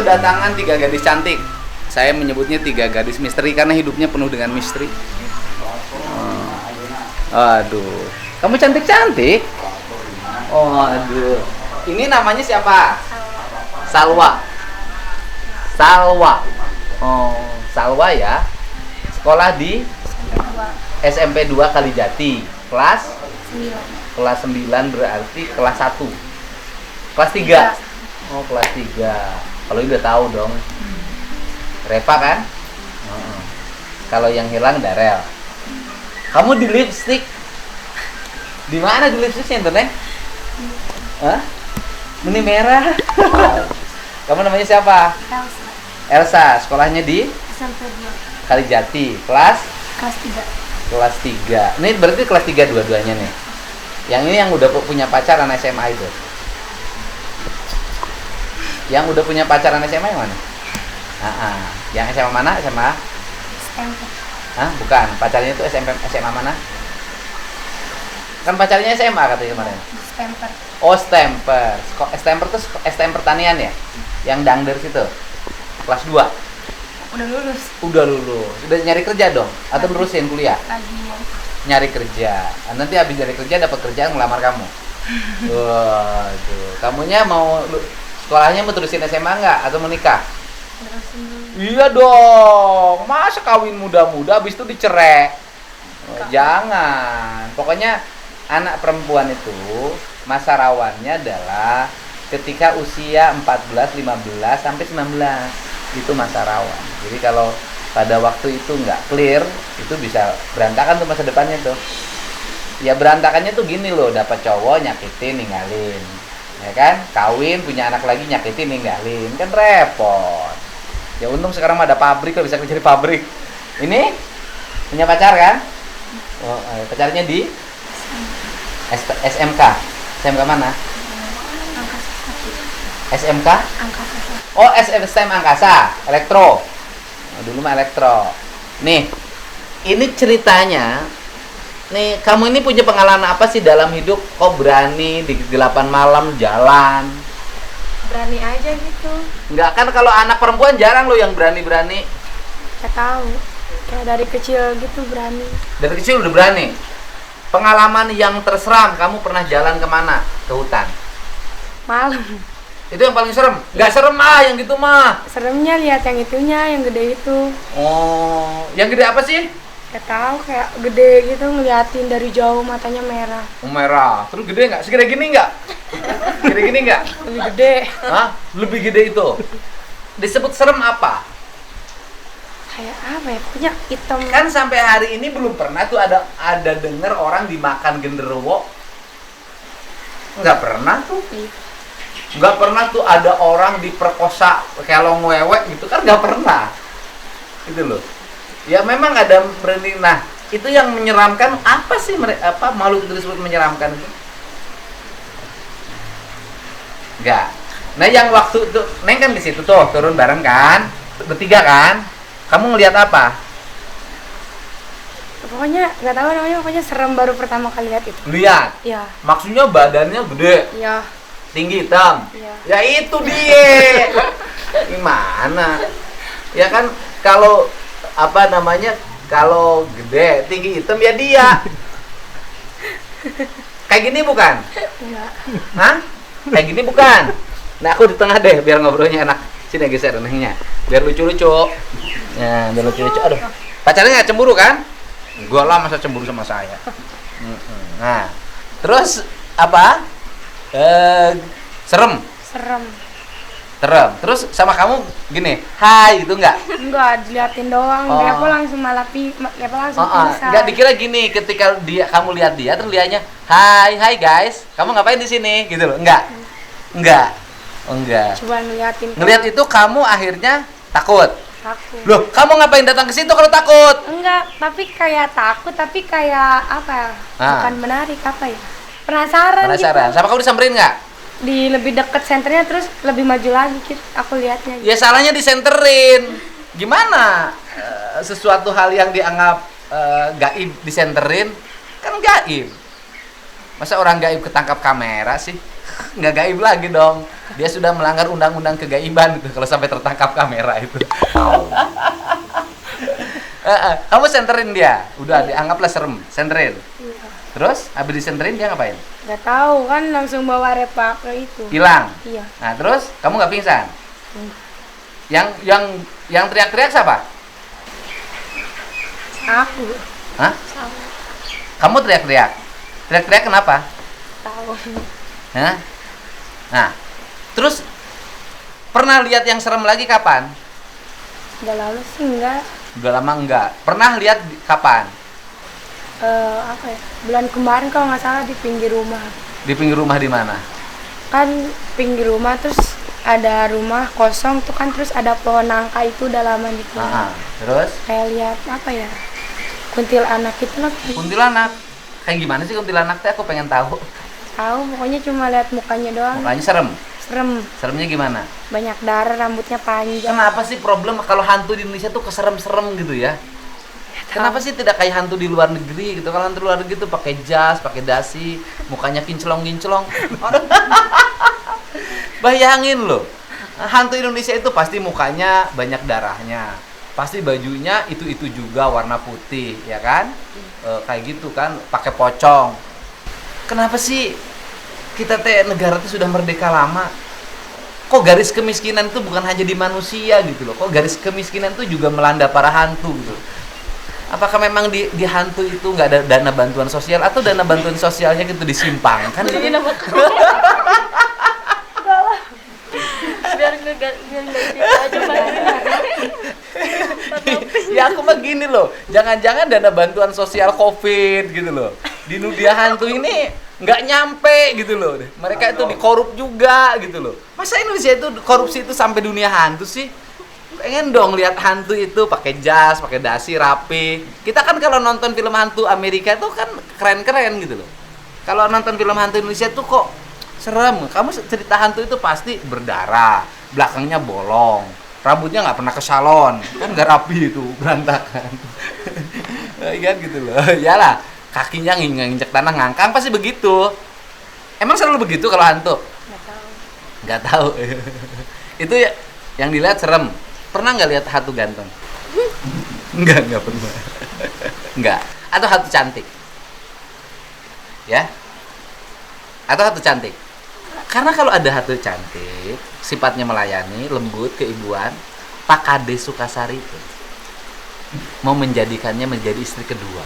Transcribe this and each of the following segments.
kedatangan 3 gadis cantik. Saya menyebutnya 3 gadis misteri karena hidupnya penuh dengan misteri. Aduh, kamu cantik-cantik. Oh, aduh. Ini namanya siapa? Salwa. Salwa. Oh, Salwa ya. Sekolah di SMP 2 Kalijati. Kelas 9. Kelas 9 berarti kelas 1. Kelas 3. Oh, kelas 3. Kalau udah tahu dong. Reva kan? Kalau yang hilang Darel. Kamu di lipstick. Di mana di lipsticknya tuh, Neng? Hah? Ini merah. Kamu namanya siapa? Elsa. Elsa. Sekolahnya di SMP 2. Kalijati. Kelas 3. Kelas 3. Ini berarti kelas 3 dua-duanya nih. Yang ini yang udah punya pacar anak SMA itu. Yang udah punya pacar anak SMA yang mana? Yang SMA mana? SMA? SMP. Hah? Bukan. Pacarnya itu SMA mana? Kan pacarnya SMA katanya kemarin. Stemper. Oh, Stemper. Stemper tuh STM pertanian ya? Yang dangder situ. Kelas 2. Udah lulus. Udah lulus. Udah nyari kerja dong? Atau nerusin kuliah? Lagi ya. Nyari kerja. Nanti habis nyari kerja dapat kerjaan ngelamar kamu. Waduh. Kamunya mau sekolahnya mau terusin SMA nggak? Atau mau nikah? Terusin dulu. Iya dong. Masa kawin muda-muda habis itu dicerai? Oh, jangan. Pokoknya anak perempuan itu masa rawannya adalah ketika usia 14, 15 sampai 19. Itu masa rawan. Jadi kalau pada waktu itu nggak clear, itu bisa berantakan tuh masa depannya tuh. Ya berantakannya tuh gini loh, dapat cowok nyakitin, ninggalin. Ya kan? Kawin, punya anak lagi nyakitin, ninggalin. Kan repot. Ya untung sekarang mah ada pabrik, lo bisa kerja di pabrik. Ini punya pacar kan? Oh, pacarnya di SMK. SMK mana? SMK? Angkasa. Oh, STM Angkasa, elektro. Oh, dulu mah elektro. Nih, ini ceritanya. Nih, kamu ini punya pengalaman apa sih dalam hidup? Kok berani di kegelapan malam jalan? Berani aja gitu. Enggak kan kalau anak perempuan jarang loh yang berani-berani. Gak tahu. Kayak dari kecil gitu berani. Dari kecil udah berani. Pengalaman yang terseram, kamu pernah jalan kemana? Ke hutan. Malam. Itu yang paling serem. Nggak serem yang gitu mah. Seremnya lihat yang itunya, yang gede itu. Oh, yang gede apa sih? Gak tahu, kayak gede gitu ngeliatin dari jauh matanya merah. Oh, merah. Terus gede nggak? Segede gini nggak? Gede gini nggak? Lebih gede. Hah? Lebih gede itu. Disebut serem apa? Kayak apa ya? Punya hitam. Kan sampai hari ini belum pernah tuh ada denger orang dimakan genderuwo. Nggak pernah tuh. Nggak pernah tuh ada orang diperkosa kelong wewek gitu kan, nggak pernah. Itu loh. Ya memang ada berani. Nah, itu yang menyeramkan apa sih makhluk itu disebut menyeramkan itu? Enggak. Nah, yang waktu itu Neng kan di situ tuh turun bareng kan? Bertiga kan? Kamu ngelihat apa? Pokoknya nggak tahu namanya, pokoknya serem baru pertama kali lihat itu. Lihat. Iya. Maksudnya badannya gede, Iya. tinggi, hitam. Iya. Ya itu dia. Gimana? Ya kan kalau apa namanya? Kalau gede, tinggi, hitam ya dia. Kayak gini bukan? Enggak. Hah? Kayak gini bukan? Nah, aku di tengah deh biar ngobrolnya enak. Sini geser nengnya. Biar lucu-lucu. Ya, biar lucu-lucu. Aduh. Pacarnya nggak cemburu kan? Gua lah masa cemburu sama saya. Nah, terus apa? Serem. Serem. Serem. Terus sama kamu gini, hai gitu nggak? Enggak, diliatin doang. Oh. Dia apa langsung malah langsung pingsan. Nggak dikira gini, ketika kamu lihat dia terus lihatnya, hai guys, kamu ngapain di sini? Gitu loh. Enggak. Oh, enggak. Coba ngeliatin. Ngelihat itu kamu akhirnya takut. Takut. Loh, kamu ngapain datang ke situ kalau takut? Enggak, tapi kayak takut, tapi kayak apa ya? Bukan menarik, apa ya? Penasaran gitu. Sama kamu disamperin nggak? Di lebih deket senternya, terus lebih maju lagi gitu, aku lihatnya gitu. Ya salahnya disenterin. Gimana? Sesuatu hal yang dianggap gaib disenterin kan gaib. Masa orang gaib ketangkap kamera sih? Nggak gaib lagi dong. Dia sudah melanggar undang-undang kegaiban itu kalau sampai tertangkap kamera itu. Kamu senterin dia, udah dianggaplah serem, senterin. Iya. Terus habis disenterin dia ngapain? Nggak tahu kan langsung bawa Repa ke itu. Hilang. Iya. Nah terus kamu nggak pingsan? Hmm. Yang teriak-teriak siapa? Aku. Hah? Sama. Kamu teriak-teriak? Teriak-teriak kenapa? Tahu. Hah? Nah, terus pernah lihat yang serem lagi kapan? Udah lalu sih enggak. Udah lama enggak. Pernah lihat kapan? Apa ya? Bulan kemarin kalau nggak salah di pinggir rumah. Di pinggir rumah di mana? Kan pinggir rumah terus ada rumah kosong tuh kan, terus ada pohon nangka itu udah lama di Ah, terus? Kayak lihat apa ya? Kuntilanak itu loh. Kuntilanak. Kayak gimana sih kuntilanak teh? Aku pengen tahu. Tahu, pokoknya cuma lihat mukanya doang. Mukanya serem. Serem. Seremnya gimana? Banyak darah, rambutnya panjang. Kenapa sih problem kalau hantu di Indonesia tuh keserem-serem gitu ya? Kenapa sih tidak kayak hantu di luar negeri gitu? Kalau hantu luar negeri tuh pakai jas, pakai dasi, mukanya kinclong-kinclong. Bayangin loh, hantu Indonesia itu pasti mukanya banyak darahnya, pasti bajunya itu juga warna putih, ya kan? Kayak gitu kan, pakai pocong. Kenapa sih kita teh negara tuh sudah merdeka lama? Kok garis kemiskinan itu bukan hanya di manusia gitu loh? Kok garis kemiskinan itu juga melanda para hantu gitu? Apakah memang di hantu itu nggak ada dana bantuan sosial atau dana bantuan sosialnya gitu disimpang kan? biar nggak itu aja Ya aku mah gini loh, jangan-jangan dana bantuan sosial COVID gitu loh di dunia hantu ini nggak nyampe gitu loh. Mereka itu dikorup juga gitu loh. Masa Indonesia itu korupsi itu sampai dunia hantu sih? Pengen dong lihat hantu itu pakai jas, pakai dasi, rapi. Kita kan kalau nonton film hantu Amerika itu kan keren-keren gitu loh. Kalau nonton film hantu Indonesia tuh kok serem. Kamu cerita hantu itu pasti berdarah, belakangnya bolong, rambutnya nggak pernah ke salon, kan nggak rapi itu, berantakan. Iya gitu loh. Iyalah, kakinya nginjek tanah ngangkang pasti begitu. Emang selalu begitu kalau hantu? Nggak tahu. Nggak tahu. Itu ya yang dilihat serem. Pernah nggak lihat hantu ganteng? Nggak pernah. Nggak. Atau hantu cantik? Ya? Atau hantu cantik? Karena kalau ada hantu cantik, sifatnya melayani, lembut, keibuan, Pak Kade Sukasari itu mau menjadikannya menjadi istri kedua.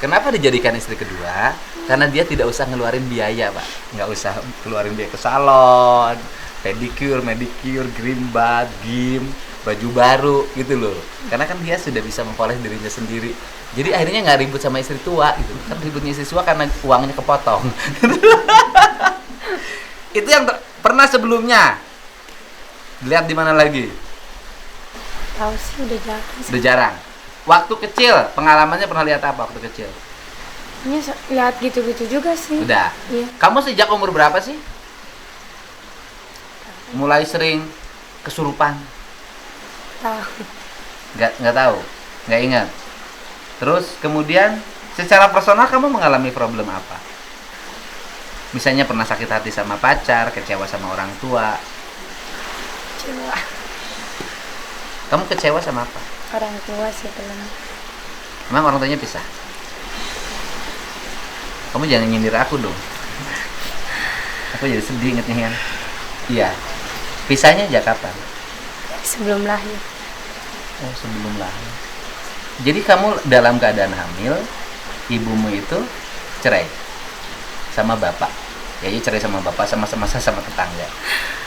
Kenapa dijadikan istri kedua? Karena dia tidak usah ngeluarin biaya, Pak. Nggak usah keluarin biaya ke salon, pedicure, manicure, green bath, gym, baju baru gitu loh. Karena kan dia sudah bisa mempoles dirinya sendiri. Jadi akhirnya nggak ribut sama istri tua gitu. Kan ributnya istri tua karena uangnya kepotong. Itu yang pernah sebelumnya. Lihat di mana lagi? Tahu sih udah jarang sih. Udah jarang. Waktu kecil, pengalamannya pernah lihat apa waktu kecil? Ini lihat gitu-gitu juga sih. Udah. Iya. Kamu sejak umur berapa sih? Mulai sering kesurupan? Tahu. Nggak tahu, nggak ingat. Terus kemudian secara personal kamu mengalami problem apa? Misalnya pernah sakit hati sama pacar, kecewa sama orang tua. Kecewa. Kamu kecewa sama apa? Orang tua sih belum. Emang orang tuanya pisah? Kamu jangan nyindir aku dong. Aku jadi sedih ingetnya kan. Iya. Pisahnya sejak kapan? Sebelum lahir. Oh, sebelum lahir. Jadi kamu dalam keadaan hamil, ibumu itu cerai sama bapak. Ya, cerai sama bapak, sama-sama sama tetangga.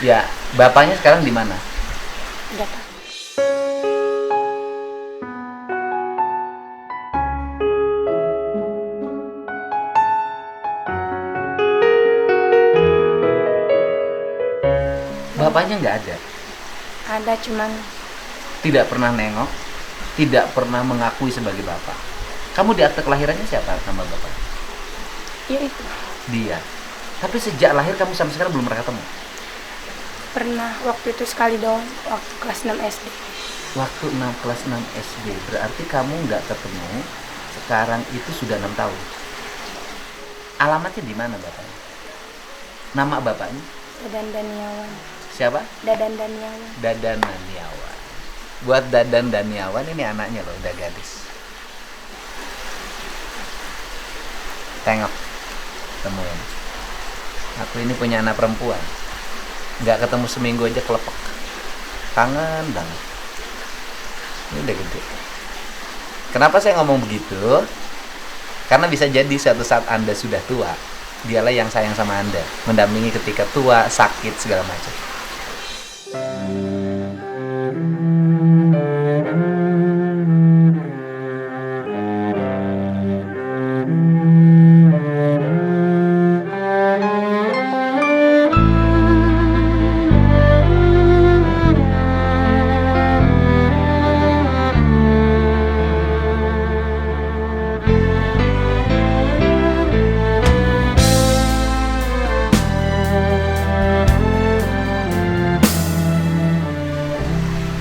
Ya, bapaknya sekarang di mana? Nggak tahu. Bapaknya nggak ada. Ada cuman Tidak pernah nengok, tidak pernah mengakui sebagai bapak. Kamu di akte kelahirannya siapa nama bapak? ya itu. Dia. Tapi sejak lahir kamu sampai sekarang belum pernah ketemu. Pernah waktu itu sekali doang, waktu kelas 6 SD. Waktu kelas 6 SD, berarti kamu nggak ketemu. Sekarang itu sudah 6 tahun. Alamatnya di mana bapaknya? Nama bapaknya? Dadan Daniawan. Siapa? Dadan Daniawan. Dadan Daniawan. Buat Dadan Daniawan ini anaknya loh, udah gadis. Tengok, temuin. Aku ini punya anak perempuan. Nggak ketemu seminggu aja kelepek. Kangen banget. Ini udah gede. Kenapa saya ngomong begitu? Karena bisa jadi suatu saat Anda sudah tua, dialah yang sayang sama Anda, mendampingi ketika tua, sakit, segala macam.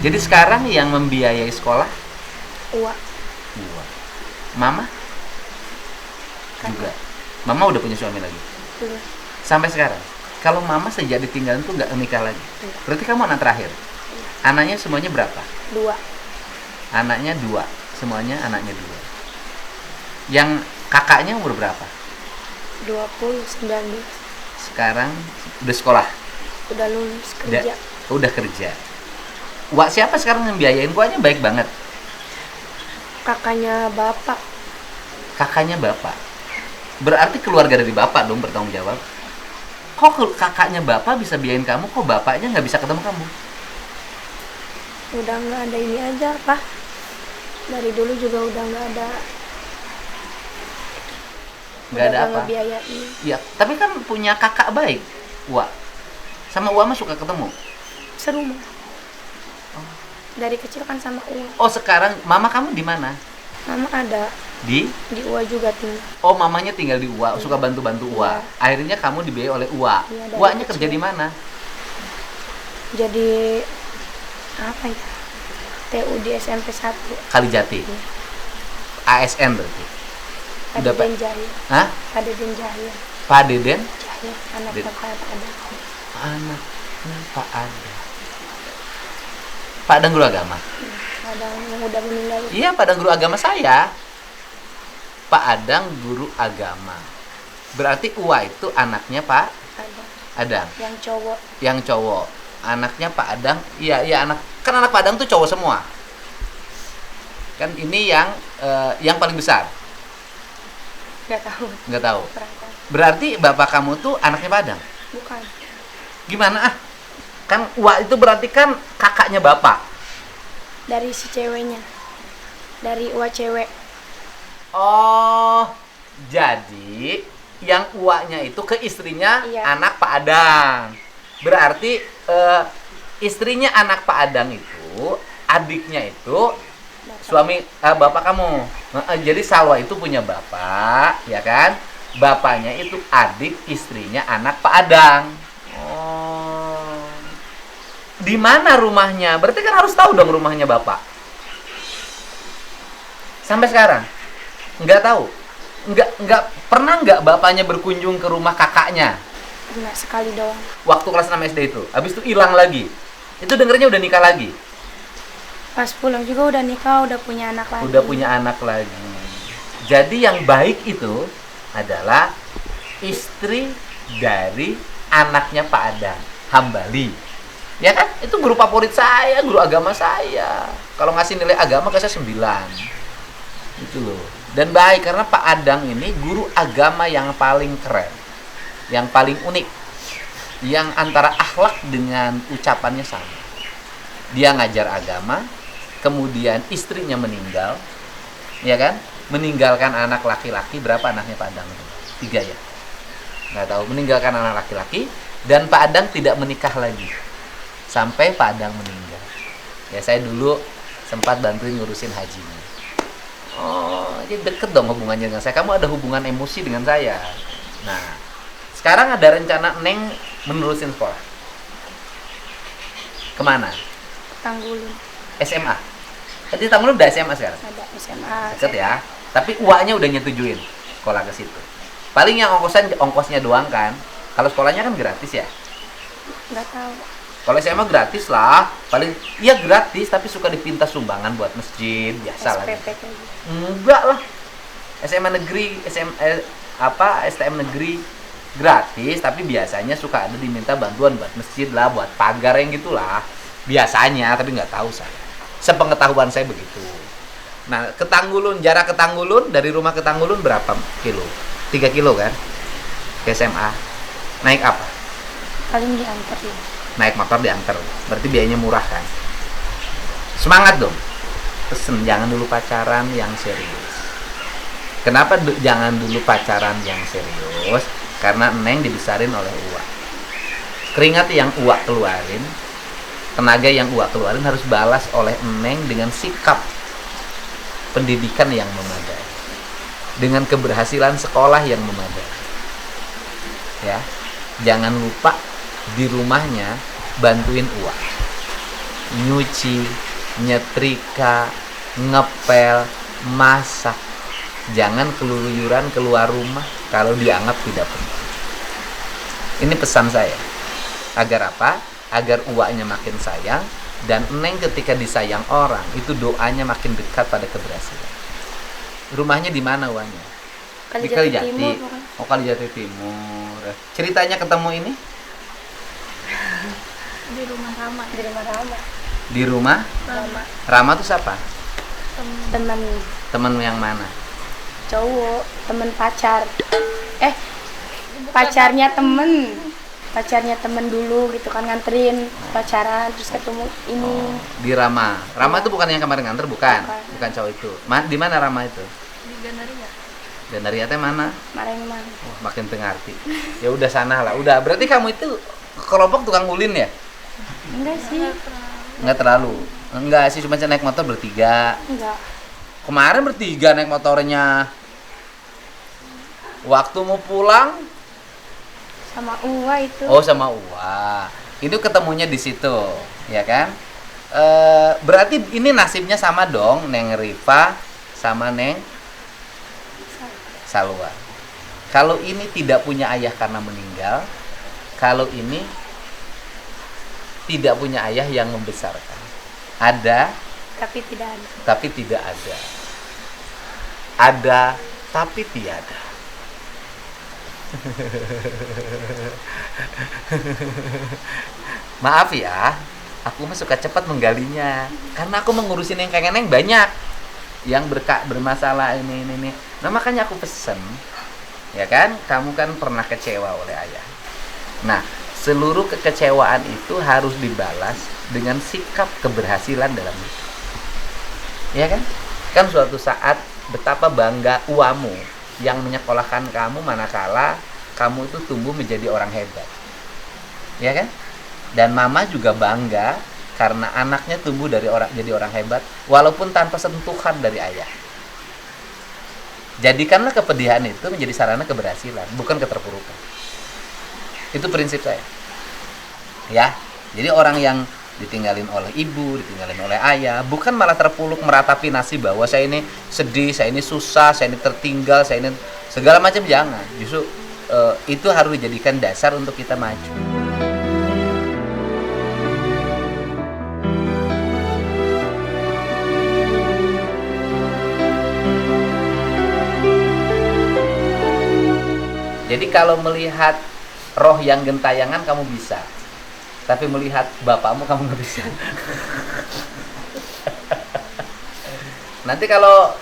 Jadi sekarang yang membiayai sekolah Uwa. Uwa. Mama juga. Mama udah punya suami lagi. Belum. Sampai sekarang. Kalau mama sejak ditinggalin tuh nggak nikah lagi. Berarti kamu anak terakhir. Anaknya semuanya berapa? 2. Anaknya 2. Semuanya anaknya 2. Yang kakaknya umur berapa? 19. Sekarang udah sekolah. Udah lulus kerja. Udah kerja. Wah, siapa sekarang yang biayain? Guanya baik banget. Kakaknya bapak. Kakaknya bapak. Berarti keluarga dari bapak dong bertanggung jawab. Kok kakaknya bapak bisa biayain kamu, kok bapaknya nggak bisa ketemu kamu? Udah nggak ada ini aja, Pak. Dari dulu juga udah nggak ada. Nggak ada apa? Ngebiayain. Ya, tapi kan punya kakak baik, Wak. Sama Wak mah suka ketemu. Serumah. Dari kecil kan sama Uwa. Oh, sekarang mama kamu di mana? Mama ada Di Uwa juga tinggal. Oh, mamanya tinggal di Uwa, suka bantu-bantu Uwa. Iya. Akhirnya kamu dibiayai oleh Uwa. Iya, dari Uwanya kecil. kerja di mana? Jadi apa ya? TU di SMP 1. Kalijati. Iya. ASN berarti. Udah, Pak? Pak Jaya. Hah? Deden Jaya. Pak Deden? Jaya, anak Deden. bapak ada. Anaknya Pak Adang. Pak Adang guru agama? Ada yang udah meninggal. Iya, Pak Adang guru agama saya. Pak Adang guru agama. Berarti Uwa itu anaknya Pak Ada. Adang. Yang cowok. Yang cowok. Anaknya Pak Adang. Iya, kan anak Pak Adang tuh cowok semua. Kan ini yang paling besar. Gak tahu. Nggak tahu. Kurang tahu. Berarti bapak kamu tuh anaknya Pak Adang. Bukan. Gimana ah? Kan Uwa itu berarti kan kakaknya bapak. Dari si ceweknya. Dari Uwa cewek. Oh, jadi yang Uwanya itu ke istrinya Iya. anak Pak Adang. Berarti istrinya anak Pak Adang itu, adiknya itu Bapak. suami bapak kamu. Jadi Salwa itu punya bapak, ya kan? Bapaknya itu adik istrinya anak Pak Adang. Oh. Di mana rumahnya? Berarti kan harus tahu dong rumahnya bapak. Sampai sekarang nggak tahu. Nggak pernah nggak bapaknya berkunjung ke rumah kakaknya Pernah sekali doang. waktu kelas 6 SD itu. Habis itu hilang lagi. Itu dengernya udah nikah lagi. Pas pulang juga udah nikah, udah punya anak lagi. Udah punya anak lagi. Jadi yang baik itu adalah istri dari anaknya Pak Adang, Hambali. Ya kan? Itu guru favorit saya, guru agama saya. Kalau ngasih nilai agama ke saya 9. Itu loh. Dan baik karena Pak Adang ini guru agama yang paling keren. Yang paling unik. Yang antara akhlak dengan ucapannya sama. Dia ngajar agama, kemudian istrinya meninggal. Ya kan? Meninggalkan anak laki-laki. Berapa anaknya Pak Adang? 3 ya? Nggak tahu. Meninggalkan anak laki-laki. Dan Pak Adang tidak menikah lagi sampai Pak Adang meninggal. Ya, saya dulu sempat bantuin ngurusin hajinya. Oh, jadi deket dong hubungannya dengan saya. Kamu ada hubungan emosi dengan saya. Nah, sekarang ada rencana Neng menerusin sekolah. Kemana? Tanggulun. SMA. Jadi kamu udah SMA sekarang? Ada SMA. Deket ya. Tapi uaknya udah nyetujuin sekolah ke situ. Paling yang ongkosnya doang kan. Kalau sekolahnya kan gratis ya. Nggak tahu. Kalau SMA gratis lah. Paling iya gratis tapi suka dipinta sumbangan buat masjid biasa lah. SPP kayak gitu. Enggak lah. SMA negeri, STM negeri gratis tapi biasanya suka ada diminta bantuan buat masjid lah, buat pagar yang gitulah. Biasanya, tapi nggak tahu saya. Sepengetahuan saya begitu. Nah, jarak ke Tanggulun dari rumah ke Tanggulun berapa kilo? 3 kilo kan? Ke SMA. Naik apa? Paling diantar ya. Naik motor diantar. Berarti biayanya murah kan? Semangat dong. Pesen jangan dulu pacaran yang serius. Kenapa jangan dulu pacaran yang serius? Karena Neng dibesarin oleh Uwa. Keringat yang Uwa keluarin, tenaga yang Uwa keluarin harus balas oleh Neng dengan sikap pendidikan yang memadai, dengan keberhasilan sekolah yang memadai. Ya, jangan lupa di rumahnya bantuin Uwa, nyuci, nyetrika, ngepel, masak. Jangan keluyuran keluar rumah kalau dianggap tidak penting. Ini pesan saya. Agar apa? Agar Uwanya makin sayang dan Neng ketika disayang orang itu doanya makin dekat pada keberhasilan. Rumahnya di mana Uwanya? Di Kalijati. Timur, bukan? Oh, Kalijati Timur. Ceritanya ketemu ini Di rumah Rama. Di rumah Rama. di rumah Rama. Rama tuh siapa? Teman Temen yang mana? cowok, teman pacar. Pacarnya temen dulu gitu kan, nganterin pacaran terus ketemu ini. Di Rama. Rama itu bukan yang kemarin nganter, bukan? Bukan. Bukan cowok itu. Di mana Rama itu? Di Gandaria. Gandaria teh mana? Mareng-mareng. Oh, makin tengarti. Ya udah sana lah. Udah, berarti kamu itu kelompok tukang ulin ya? Enggak sih. Enggak terlalu. Enggak sih, cuma naik motor bertiga. Enggak. Kemarin bertiga naik motornya. Waktu mau pulang, Sama Uwa itu. oh sama Uwa. Itu ketemunya di situ, ya kan? Berarti ini nasibnya sama dong, Neng Rifa sama Neng Salwa. Kalau ini tidak punya ayah karena meninggal, kalau ini tidak punya ayah yang membesarkan. Ada, Tapi tidak ada. tapi tidak ada. Ada, tapi tiada. Maaf ya, aku mah suka cepat menggalinya. Karena aku mengurusin yang kayak Neng banyak. Yang bermasalah ini. Nah makanya aku pesen. Ya kan, kamu kan pernah kecewa oleh ayah. Nah, seluruh kekecewaan itu harus dibalas dengan sikap keberhasilan dalam hidup. Ya kan? Kan suatu saat betapa bangga uamu yang menyekolahkan kamu manakala kamu itu tumbuh menjadi orang hebat. Ya kan? Dan mama juga bangga karena anaknya tumbuh jadi orang hebat walaupun tanpa sentuhan dari ayah. Jadikanlah kepedihan itu menjadi sarana keberhasilan, bukan keterpurukan. Itu prinsip saya. Ya. Jadi orang yang ditinggalin oleh ibu, ditinggalin oleh ayah, bukan malah terpuruk meratapi nasib bahwa saya ini sedih, saya ini susah, saya ini tertinggal, saya ini segala macam, jangan. Justru itu harus dijadikan dasar untuk kita maju. Jadi kalau melihat roh yang gentayangan kamu bisa, tapi melihat bapakmu kamu nggak bisa. Nanti kalau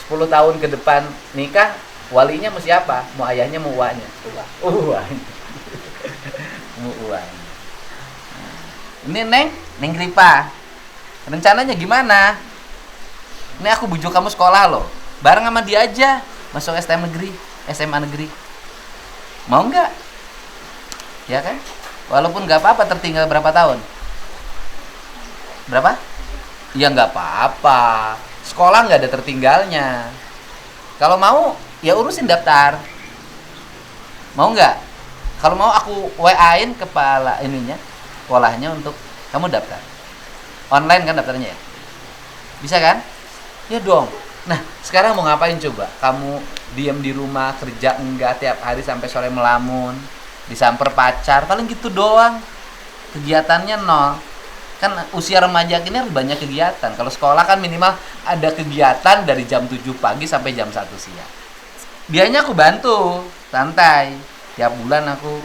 10 tahun ke depan nikah, walinya mau siapa? Mau ayahnya, mau uaknya? Uaknya. Mau uaknya. Ini Neng Ripa. Rencananya gimana? Ini aku bujuk kamu sekolah loh. Bareng sama dia aja. Masuk STM negeri, SMA negeri. Mau nggak? Ya kan? Walaupun nggak apa-apa tertinggal berapa tahun? Berapa? Ya nggak apa-apa. Sekolah nggak ada tertinggalnya. Kalau mau, ya urusin daftar. Mau nggak? Kalau mau aku WA-in kepala ininya, sekolahnya untuk kamu daftar. Online kan daftarnya ya? Bisa kan? Ya dong. Nah, sekarang mau ngapain coba? Kamu diam di rumah, kerja enggak, tiap hari sampai sore melamun, disamper pacar, paling gitu doang. Kegiatannya nol. Kan usia remaja ini harus banyak kegiatan. Kalau sekolah kan minimal ada kegiatan dari jam 7 pagi sampai jam 1 siang. Biayanya aku bantu, santai. Tiap bulan aku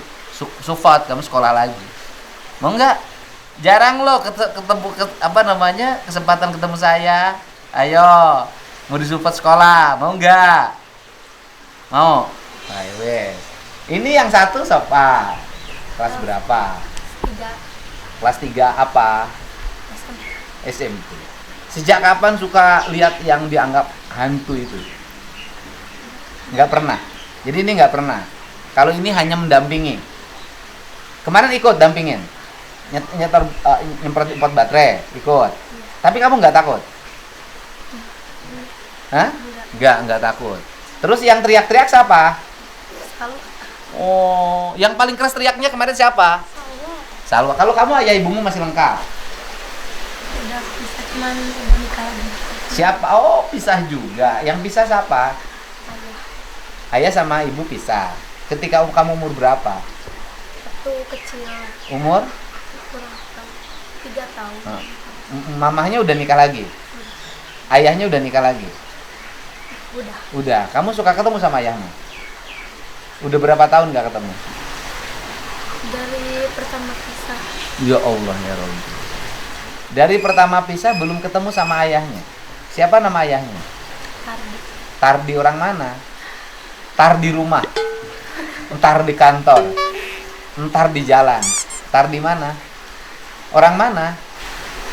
support kamu sekolah lagi. Mau enggak? Jarang loh ketemu kesempatan ketemu saya. Ayo, mau disupport sekolah, mau enggak? Mau? Ayo wes. Ini yang satu siapa? Kelas berapa? 3 Kelas 3 apa? SMP. SMP. Sejak kapan suka lihat yang dianggap hantu itu? Nggak pernah. Jadi ini nggak pernah. Kalau ini hanya mendampingi. Kemarin ikut dampingin. Nyemprot baterai, ikut. Tapi kamu nggak takut? Hah? Nggak takut. Terus yang teriak-teriak siapa? Selalu Oh, yang paling keras teriaknya kemarin siapa? Salwa. Kalau kamu ayah ibumu masih lengkap. udah bisa cuman udah nikah lagi. Siapa? Oh, pisah juga. Yang pisah siapa? Ayah Ayah sama ibu pisah. Ketika kamu umur berapa? waktu kecil Umur? kurang tahu 3 tahun. Mamahnya udah nikah lagi. Ayahnya udah nikah lagi. Udah Udah. Kamu suka ketemu sama ayahmu? Udah berapa tahun nggak ketemu? dari pertama pisah. Ya Allah ya Rabbi. Dari pertama pisah belum ketemu sama ayahnya. Siapa nama ayahnya? Tardi Tardi orang mana? Tar di rumah. Entar di kantor. Entar di jalan. Tar di mana? Orang mana?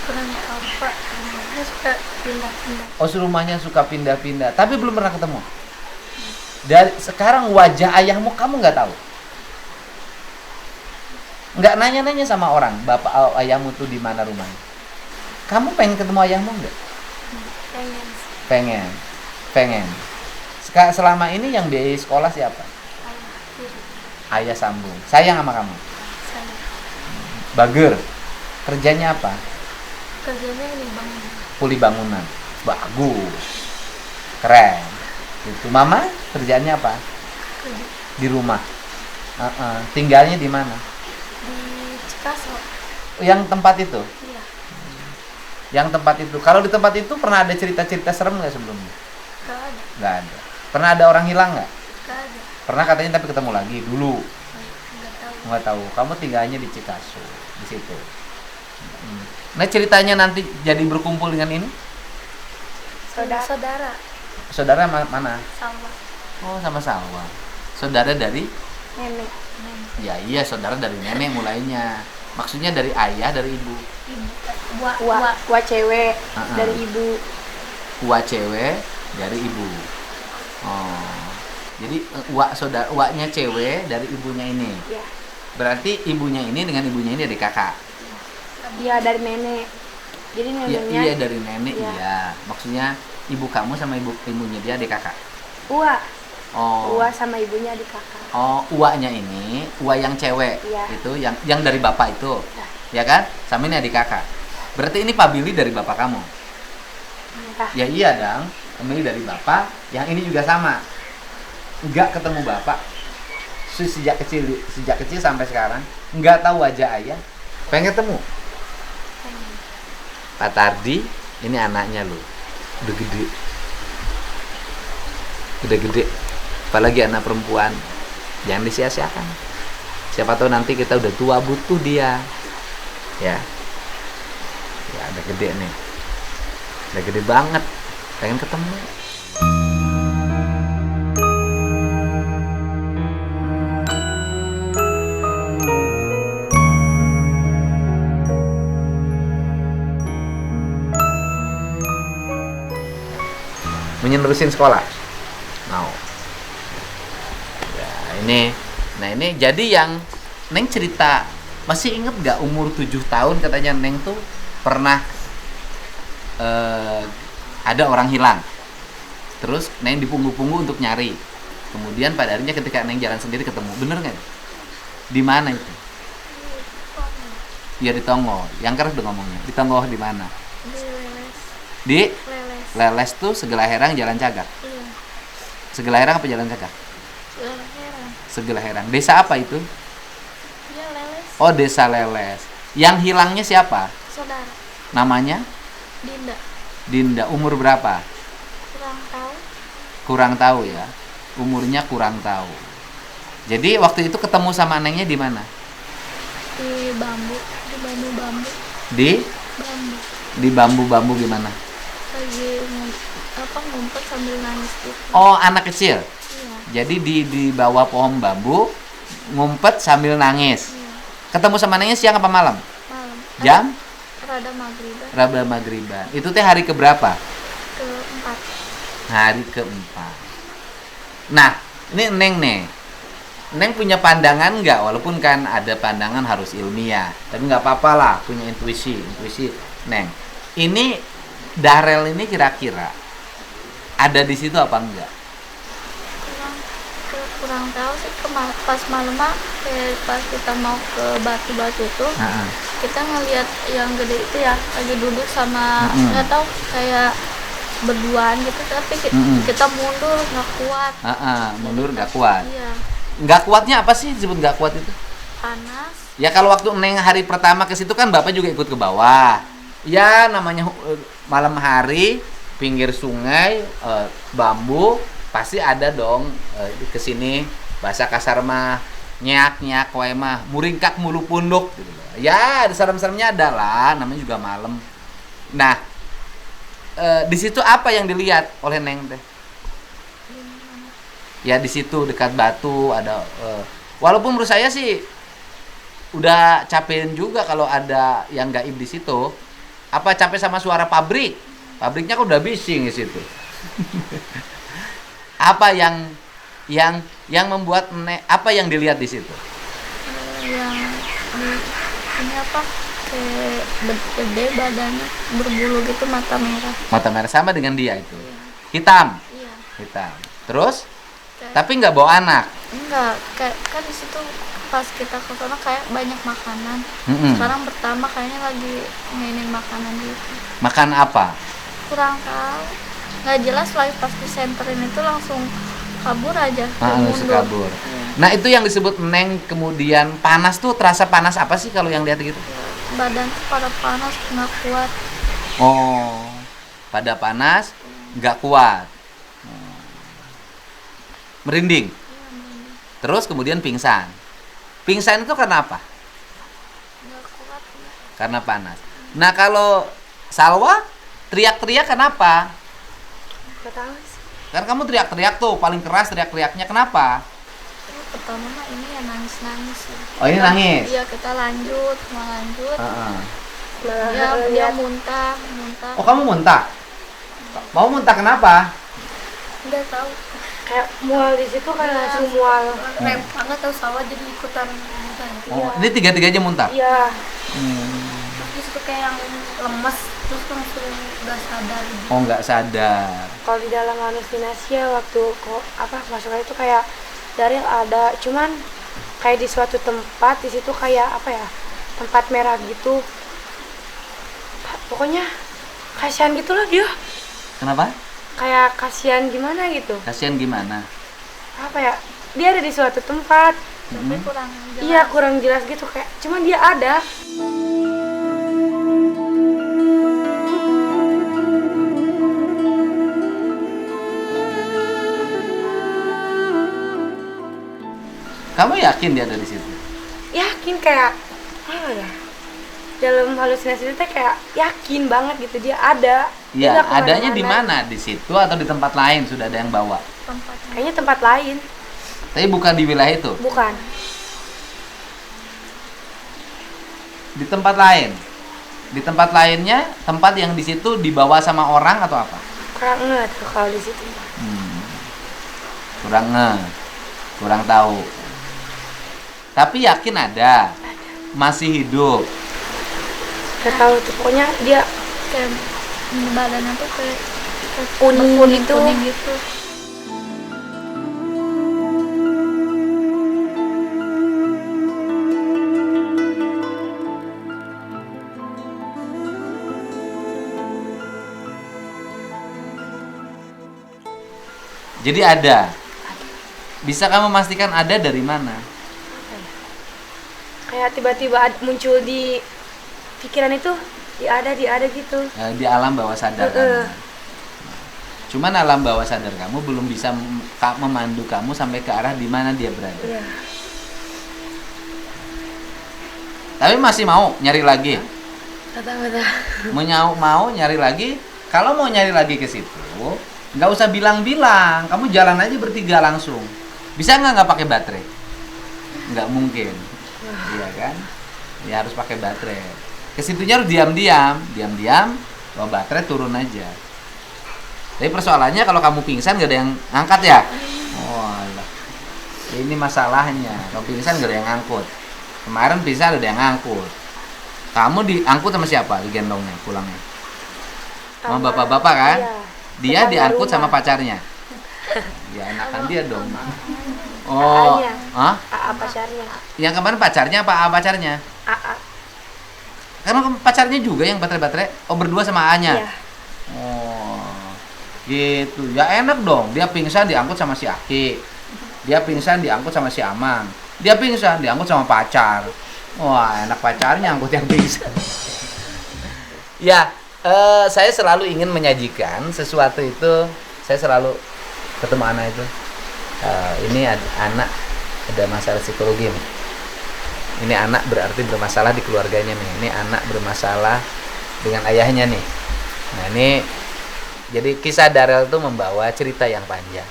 kurang tahu Pak, rumahnya suka pindah-pindah. Oh, rumahnya suka pindah-pindah. Tapi belum pernah ketemu. Dari sekarang wajah ayahmu kamu nggak tahu. Nggak nanya-nanya sama orang, bapak ayahmu tuh di mana rumahnya. Kamu pengen ketemu ayahmu nggak? Pengen Pengen. Pengen. Selama ini yang biayai sekolah siapa? ayah kiri Ayah sambung. Sayang sama kamu. saya Bager. Kerjanya apa? kerjanya ini bangun Kuli bangunan. Bagus. Keren. Itu mama kerjaannya apa? kerja Di rumah. Tinggalnya di mana? di Cikaso. Yang tempat itu. Iya Yang tempat itu. Kalau di tempat itu pernah ada cerita-cerita serem nggak sebelumnya? gak ada Nggak ada. Pernah ada orang hilang nggak? gak ada. Pernah katanya tapi ketemu lagi dulu. Nggak tahu. Nggak tahu. Kamu tinggalnya di Cikaso, di situ. Nah, ceritanya nanti jadi berkumpul dengan ini? Saudara Saudara mana? sama Oh, sama Salwa. Saudara dari? Nenek. nenek Ya iya, saudara dari nenek mulainya. Maksudnya dari ayah, dari ibu. ibu Wa Wa cewek Ah. dari ibu. Uwa cewek dari ibu. Oh. Jadi uaknya cewek dari ibunya ini. Ya. Berarti ibunya ini dengan ibunya ini adik kakak. Iya dari nenek. Jadi Iya, neneknya iya dari nenek Iya. iya. Maksudnya ibu kamu sama ibunya dia adik kakak. Ua. Oh. Ua sama ibunya di kakak. Oh, uaknya ini, uak yang cewek. Iya. Itu yang dari bapak itu. Ya. Ya kan? Sama ini adik kakak. Berarti ini Pak Billy dari bapak kamu. Entah. Ya iya dong. Ini dari bapak, yang ini juga sama. Enggak ketemu bapak. Sejak kecil sampai sekarang enggak tahu wajah ayah. Pengen ketemu. pengen Pak Tardi, ini anaknya loh. Udah gede. Udah gede. Apalagi anak perempuan. Jangan disia-siakan. Siapa tahu nanti kita udah tua butuh dia. Ya. Ya udah gede nih. Udah gede banget. Pengen ketemu. Menerusin sekolah. Mau. Ya, ini jadi yang Neng cerita, masih inget gak umur 7 tahun katanya Neng tuh pernah ada orang hilang. Terus Neng dipunggu-punggu untuk nyari. Kemudian pada akhirnya ketika Neng jalan sendiri ketemu. Bener nggak? Di mana itu? Ya di Tongo. Yang keras udah ngomongnya. Di Tongo di mana? di leles Di leles Leles tuh Segala Herang Jalan Cagak. Iya. Segala Herang apa Jalan Cagak? Segala Herang. Segala Herang. Desa apa itu? Iya, Leles. Oh, Desa Leles. Yang hilangnya siapa? Saudara. Namanya? Dinda. Dinda. Umur berapa? Kurang tahu. Kurang tahu ya. Umurnya kurang tahu. Jadi waktu itu ketemu sama nengnya di mana? Di bambu. Di bambu-bambu. Di Bambu. di bambu-bambu gimana? Lagi ngumpet sambil nangis gitu. Oh, anak kecil. Iya. Jadi di bawah pohon bambu ngumpet sambil nangis. Iya. Ketemu sama nengnya siang apa malam? Malam. Jam? Rada maghrib. Raba maghriban. Itu teh hari keberapa? Keempat. Hari keempat. Nah, ini Neng nih. Neng punya pandangan nggak? Walaupun kan ada pandangan harus ilmiah, tapi nggak apa-apa lah, punya intuisi, Neng. Ini Darel ini kira-kira ada di situ apa enggak? Kurang tahu sih pas malam pas kita mau ke batu-batu tuh kita ngelihat yang gede itu ya lagi duduk sama nggak tahu kayak berduaan gitu tapi kita mundur nggak kuat. Mundur nggak kuat. Iya. Nggak kuatnya apa sih disebut nggak kuat itu? Panas. Ya kalau waktu Neng hari pertama ke situ kan Bapak juga ikut ke bawah. Ya namanya malam hari pinggir sungai bambu pasti ada dong ke sini bahasa kasar mah nyak wae mah muringkak mulu punduk gitu. Ya serem-seremnya ada lah namanya juga malam. Nah di situ apa yang dilihat oleh Neng teh? Ya di situ dekat batu ada walaupun menurut saya sih udah capein juga kalau ada yang gaib di situ. Apa capek sama suara pabrik? Pabriknya kok udah bising di situ. Apa yang membuat apa yang dilihat di situ? Yang ini apa? Kayak gede badannya berbulu gitu mata merah. Mata merah sama dengan dia itu. Hitam. Iya. Hitam. Terus? Kayak, Tapi nggak bawa anak. Enggak, kayak kan di situ pas kita ke sana kayak banyak makanan. Sekarang pertama kayaknya lagi nginin makanan gitu. Makan apa? Kurang tahu. Nggak jelas lagi pas disenterin itu langsung kabur aja. Langsung kabur. Iya. Nah itu yang disebut Neng kemudian panas tuh terasa panas apa sih kalau yang lihat gitu? Badan tuh pada panas nggak kuat. Oh, pada panas nggak kuat. Merinding. Terus kemudian pingsan. Pingsan itu karena apa? Nggak kuat. Karena panas. Nah kalau Salwa teriak-teriak kenapa? Nggak tahu sih. Kan kamu teriak-teriak tuh paling keras teriak-teriaknya kenapa? Ini pertama mah ini ya nangis-nangis. Oh ini nangis. Iya kita lanjut, mau lanjut. Malah Dia muntah. Oh kamu muntah? Mau muntah kenapa? Nggak tahu. kayak mual di situ kan langsung mual. Rem banget tahu sawah jadi ikutan muntah. Oh ini tiga-tiganya muntah? Iya. Terus itu kayak yang lemes terus langsung nggak sadar. Oh nggak sadar. Kalau di dalam halusinasi ya waktu masuknya itu kayak Daril ada, cuman kayak di suatu tempat di situ kayak apa ya, tempat merah gitu. Pokoknya kasihan gitu loh dia. Kenapa? Kayak kasihan gimana gitu. Kasihan gimana? Apa ya? Dia ada di suatu tempat. Tapi kurang jelas. Iya kurang jelas gitu kayak. Cuman dia ada. Kamu yakin dia ada di situ? Yakin kayak apa ya? Dalam halusinasi itu kayak yakin banget gitu dia ada. Dia Iya, nggak adanya di kemana-mana. mana? Di situ atau di tempat lain sudah ada yang bawa? Tempatnya. Kayaknya tempat lain. Tapi bukan di wilayah itu. Bukan. Di tempat lain. Di tempat lainnya, tempat yang di situ dibawa sama orang atau apa? Kurang nggak tuh kalau di situ. Kurang kurang tahu. Tapi yakin ada. Masih hidup. Nggak tahu tuh. Pokoknya dia Kayak badannya tuh kayak kuning gitu. kuning gitu. Jadi ada. Bisa kamu memastikan ada dari mana? Kayak tiba-tiba muncul di pikiran itu, ada gitu. Di alam bawah sadar kamu. Cuman alam bawah sadar kamu belum bisa memandu kamu sampai ke arah di mana dia berada. Iya. Tapi masih mau nyari lagi? Kata-kata. Mau nyari lagi? Kalau mau nyari lagi ke situ, nggak usah bilang-bilang, kamu jalan aja bertiga langsung. Bisa nggak pakai baterai? Nggak mungkin, iya kan? Ya harus pakai baterai. Kesitunya harus diam-diam, bawa baterai turun aja. Tapi persoalannya kalau kamu pingsan nggak ada yang angkat ya? Oh, alah. Ya, ini masalahnya. Kalau pingsan nggak ada yang angkut. Kemarin pingsan ada yang angkut. Kamu diangkut sama siapa? Digendongnya pulangnya? Sama bapak-bapak kan? Iya. Dia Tetangga diangkut sama rumah. pacarnya. Ya enakan dia dong. Oh, AA-nya. hah? AA pacarnya. Yang kemarin pacarnya apa AA pacarnya? AA. Karena pacarnya juga yang baterai-baterai. Oh, berdua sama A-nya. Iya. Oh, gitu. Ya enak dong. Dia pingsan diangkut sama si Aki. Dia pingsan diangkut sama si Amang. Dia pingsan diangkut sama pacar. Wah, enak pacarnya angkut yang pingsan. Ya, saya selalu ingin menyajikan sesuatu itu. Saya selalu ketemu anak itu. Ini anak ada masalah psikologi nih. Ini anak berarti bermasalah di keluarganya nih. Ini anak bermasalah dengan ayahnya nih. Nah ini, jadi kisah Darel itu membawa cerita yang panjang.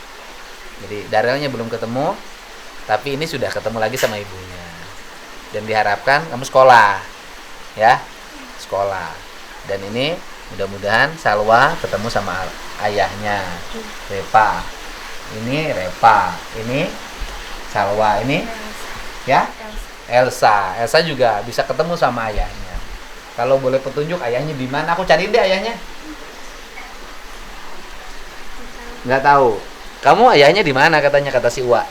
Jadi Darelnya belum ketemu, tapi ini sudah ketemu lagi sama ibunya. Dan diharapkan kamu sekolah, ya, sekolah. Dan ini mudah-mudahan Salwa ketemu sama ayahnya, Repa. Ini Repa, ini Salwa, ini ya Elsa. Elsa juga bisa ketemu sama ayahnya. Kalau boleh petunjuk ayahnya di mana? Aku cariin deh ayahnya. Nggak tahu. Kamu ayahnya di mana katanya, kata si Uwa?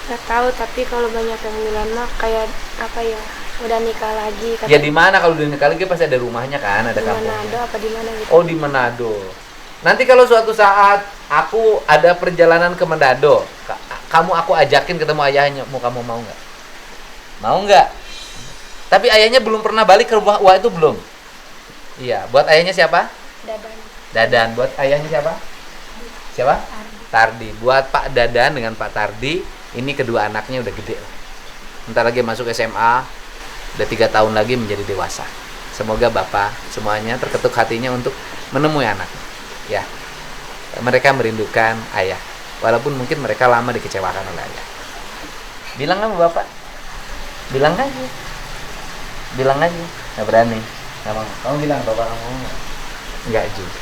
Nggak tahu, tapi kalau banyak yang bilang mah kayak apa ya, udah nikah lagi. Ya di mana? Kalau udah nikah lagi pasti ada rumahnya kan, ada di Manado kampungnya. apa di mana gitu. Oh, di Manado. Nanti kalau suatu saat aku ada perjalanan ke Manado, kamu aku ajakin ketemu ayahnya, kamu mau nggak? Mau nggak? Tapi ayahnya belum pernah balik ke rumah Uwa itu belum. Iya, buat ayahnya siapa? Dadan. Dadan. Buat ayahnya siapa? Siapa? Tardi. Buat Pak Dadan dengan Pak Tardi, ini kedua anaknya udah gede. Bentar lagi masuk SMA, udah 3 tahun lagi menjadi dewasa. Semoga Bapak semuanya terketuk hatinya untuk menemui anak. Ya, mereka merindukan ayah, walaupun mungkin mereka lama dikecewakan oleh ayah. Bilang sama Bapak, bilang aja, nggak berani. Nggak mau. Kamu bilang Bapak kamu mau nggak? Nggak juga.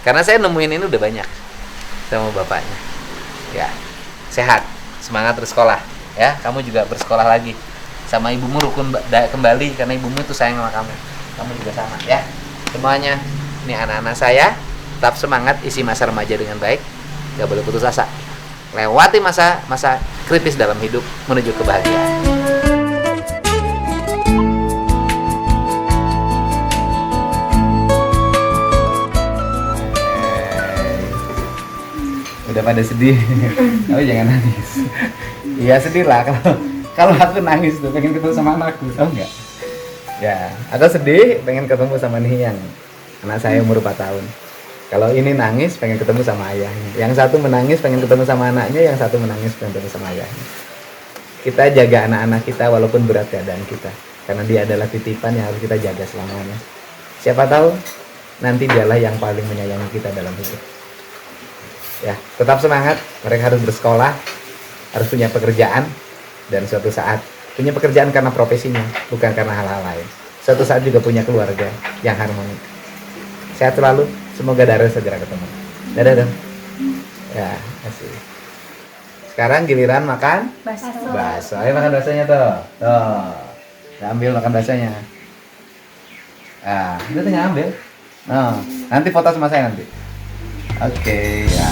Karena saya nemuin ini udah banyak sama bapaknya. Ya, sehat, semangat bersekolah. Ya, kamu juga bersekolah lagi. Sama ibumu rukun kembali karena ibumu itu sayang sama kamu. Kamu juga sama, ya. Semuanya, ini anak-anak saya. Tetap semangat, isi masa remaja dengan baik, gak boleh putus asa. Lewati masa kritis dalam hidup menuju kebahagiaan. Udah pada sedih, tapi jangan nangis. Iya sedih lah kalau aku nangis tuh pengen ketemu sama anakku, tau nggak? Ya, aku sedih pengen ketemu sama nih yang anak saya umur 4 tahun. Kalau ini nangis pengen ketemu sama ayahnya. Yang satu menangis pengen ketemu sama anaknya, yang satu menangis pengen ketemu sama ayahnya. Kita jaga anak-anak kita walaupun berat keadaan kita, karena dia adalah titipan yang harus kita jaga selamanya. Siapa tahu nanti dialah yang paling menyayangi kita dalam hidup. Ya, tetap semangat. Mereka harus bersekolah, harus punya pekerjaan, dan suatu saat punya pekerjaan karena profesinya, bukan karena hal-hal lain. Suatu saat juga punya keluarga yang harmoni. Sehat selalu. Semoga Darel segera ketemu. Dadah dong. Ya, kasih. Sekarang giliran makan bakso. Ayo makan baksonya tuh. Tuh. Ambil makan baksonya. Itu tinggal ambil. Nanti foto sama saya nanti. Oke, ya.